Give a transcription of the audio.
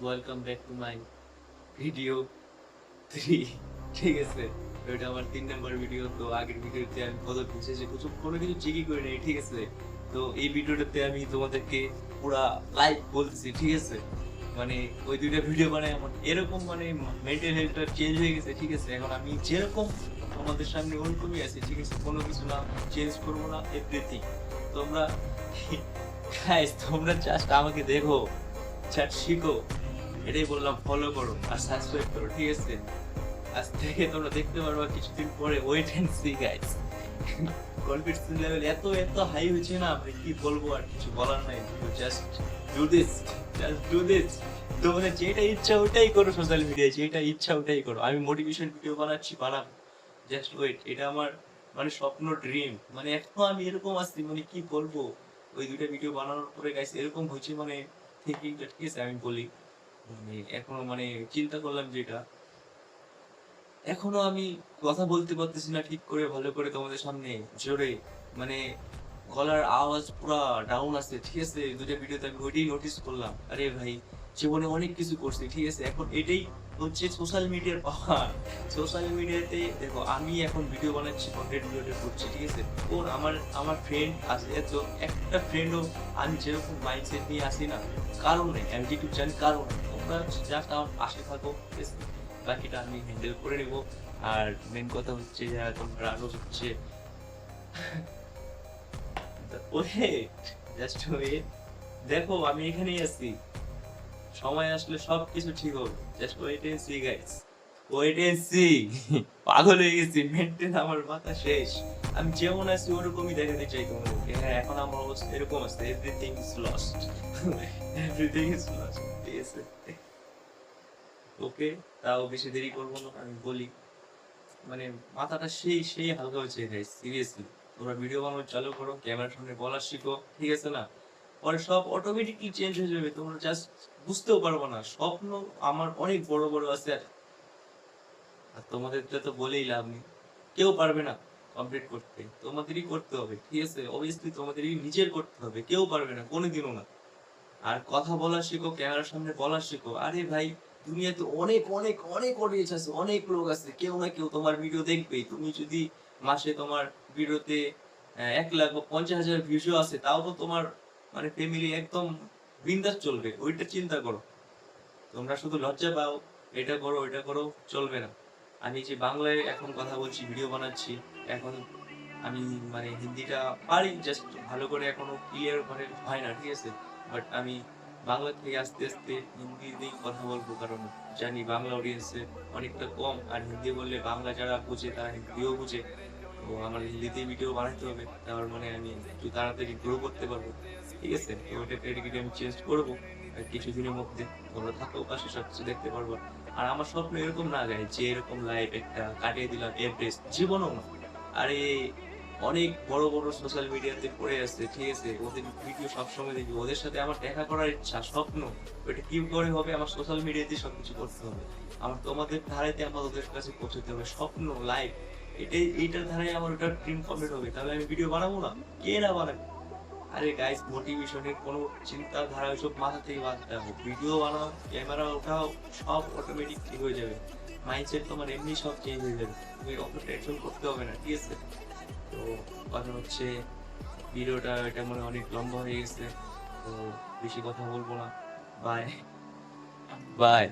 Welcome back to my video 3। ঠিক আছে, তো এটা আমার 3 নম্বর ভিডিও। তো আগের ভিডিওতে আমি কত বিশেষ কোনো কিছু চেকই করে নেই, ঠিক আছে। তো এই ভিডিওটাতে আমি তোমাদেরকে পুরা লাইভ বলতেছি, ঠিক আছে। মানে ওই দুইটা ভিডিও বানায় আমার এরকম মানে মেন্টাল হেলথটা চেঞ্জ হয়ে গেছে, ঠিক আছে। এখন আমি যেরকম তোমাদের সামনে ওরকমই আছি, ঠিক আছে। কোনো কিছু না চেঞ্জ করবো না, এভরিথিং। তোমরা গাইস, তোমরা জাস্ট আমাকে দেখো, জাস্ট শিখো, এটাই বললাম। ফলো করো আর সাবস্ক্রাইব করো, ঠিক আছে। আজ থেকে তোমরা দেখতে পারবা কিছুদিন পরে, wait and see guys. Confidence level এত এত হাই হয়েছে না, আমি কি বলবো, আর কিছু বলার নাই। Just do this, just do this. তোমাদের যেটা ইচ্ছা ওটাই করো, সোশ্যাল মিডিয়ায় যেটা ইচ্ছা ওটাই করো। আমি মোটিভেশন ভিডিও বানাচ্ছি, বানাবো। জাস্ট ওয়েট, এটা আমার মানে স্বপ্ন, ড্রিম। মানে এখনো আমি এরকম আছি, মানে কি বলবো। ওই দুইটা ভিডিও বানানোর পরে গাইস এরকম হয়েছে, মানে থিঙ্কিংটা, ঠিক আছে। আমি বলি মানে এখনো মানে চিন্তা করলাম যেটা, এখনো আমি কথা বলতে পারতেছি না ঠিক করে, ভালো করে তোমাদের সামনে জোরে। মানে গলার আওয়াজ পুরা ডাউন আছে, ঠিক আছে। দুটো ভিডিওতে আমি ওইটাই নোটিস করলাম। আরে ভাই, জীবনে অনেক কিছু করছি, ঠিক আছে। এখন এটাই হচ্ছে সোশ্যাল মিডিয়ার পাওয়ার। সোশ্যাল মিডিয়াতে দেখো, আমি এখন ভিডিও বানাচ্ছি, কন্টেন্ট ক্রিয়েটর করছি, ঠিক আছে। ওর আমার ফ্রেন্ড আছে এত, একটা ফ্রেন্ডও আমি যেরকম মাইন্ডসেট নিয়ে আসি না, কারণ নেই। আমি যেটুকু জানি কারণ নেই। তোমরা জাস্ট আমার পাশে থাকো, ঠিক আছে। বাকিটা আমি হ্যান্ডেল করে নেব। আর মেন কথা হচ্ছে যে তোমরা আরো হচ্ছে ওয়েট, জাস্ট ওয়েট। দেখো আমি এখানেই আছি, সময় আসলে সবকিছু ঠিক হবে। Just wait and see guys, wait and see. পাগল হয়ে গেছি, মেন্টাল আমার মাথা শেষ। আমি যেমন আছি ওরকমই দেখাতে চাই তোমাদেরকে। হ্যাঁ, এখন আমার অবস্থা এরকম আছে, everything is lost, everything is lost, ঠিক আছে। ওকে, তাও বেশি দেরি করবো না, আমি বলি। মানে মাথাটা সেই সেই হালকা হয়েছে গাইস, সিরিয়াসলি। তোমরা ভিডিও বানানো চালু করো, ক্যামেরার সামনে বলা শিখো, ঠিক আছে না। পরে সব অটোমেটিকলি চেঞ্জ হয়ে যাবে, তোমরা জাস্ট বুঝতেও পারবো না। স্বপ্ন আমার অনেক বড় বড় আছে, আর তোমাদের তো বলেই লাভ নেই। কেউ পারবে না কমপ্লিট করতে, তোমাদেরই করতে হবে, ঠিক আছে। অবভিয়াসলি তোমাদেরই নিজের করতে হবে, কেউ পারবে না কোনোদিনও না। আর কথা বলা শেখো, ক্যামেরার সামনে বলা শেখো। আরে ভাই, দুনিয়াতে অনেক অনেক অনেক অডিয়েন্স আছে, অনেক লোক আছে, কেউ না কেউ তোমার ভিডিও দেখবেই। তুমি যদি মাসে তোমার ভিডিওতে 1 লাখ বা 50,000 ভিউজও আছে, তাও তো তোমার মানে ফ্যামিলি একদম বিন্দাস চলবে। ওইটা চিন্তা করো। তোমরা শুধু লজ্জা পাও, এটা করো ওইটা করো, চলবে না। আমি যে বাংলায় এখন কথা বলছি, ভিডিও বানাচ্ছি, এখন আমি মানে হিন্দিটা পারি, জাস্ট ভালো করে এখনো ক্লিয়ার মানে হয় না, ঠিক আছে। বাট আমি বাংলা থেকে আস্তে আস্তে হিন্দিতেই কথা বলবো, কারণ জানি বাংলা অডিয়েন্সে অনেকটা কম। আর হিন্দি বললে বাংলা যারা বুঝে তারা হিন্দিও বুঝে। তো আমার হিন্দিতেই ভিডিও বানাতে হবে, তার মানে আমি একটু তাড়াতাড়ি গ্রো করতে পারবো, ঠিক আছে। তো ওটা ক্যাটাগরি আমি চেঞ্জ করবো আর কিছুদিনের মধ্যে। তোমরা থাকো পাশে, সবকিছু দেখতে পারবো। আর আমার স্বপ্ন এরকম না গাই যে এরকম লাইফ একটা কাটিয়ে দিলাম এভারেস্ট, জীবনও না। আরে অনেক বড় বড় সোশ্যাল মিডিয়াতে পড়ে আছে, ঠিক আছে। ওদের ভিডিও সবসময় দেখি, ওদের সাথে আমার দেখা করার ইচ্ছা, স্বপ্ন। ওইটা কি করে হবে, আমার সোশ্যাল মিডিয়াতে সবকিছু করতে হবে। আমার তোমাদের ধারাতে আমার ওদের কাছে পৌঁছতে হবে, স্বপ্ন লাইফ। এইটার ধারায় আমার ওটা ড্রিম কমপ্লিট হবে, তাহলে আমি ভিডিও বানাবো না, কে না বানাবে। আরে গাইস, মোটিভেশনের কোনো চিন্তাধারা সব মাথা থেকে বাদ দাও। ভিডিও বানাও, ক্যামেরা ওঠাও, সব অটোমেটিক ঠিক হয়ে যাবে। মাইন্ডসেট তোমার এমনি সব চেঞ্জ হয়ে যাবে, তুমি অত টেনশন করতে হবে না, ঠিক আছে। তো কথা হচ্ছে, ভিডিওটা এটা মনে অনেক লম্বা হয়ে গেছে, তো বেশি কথা বলবো না। Bye bye.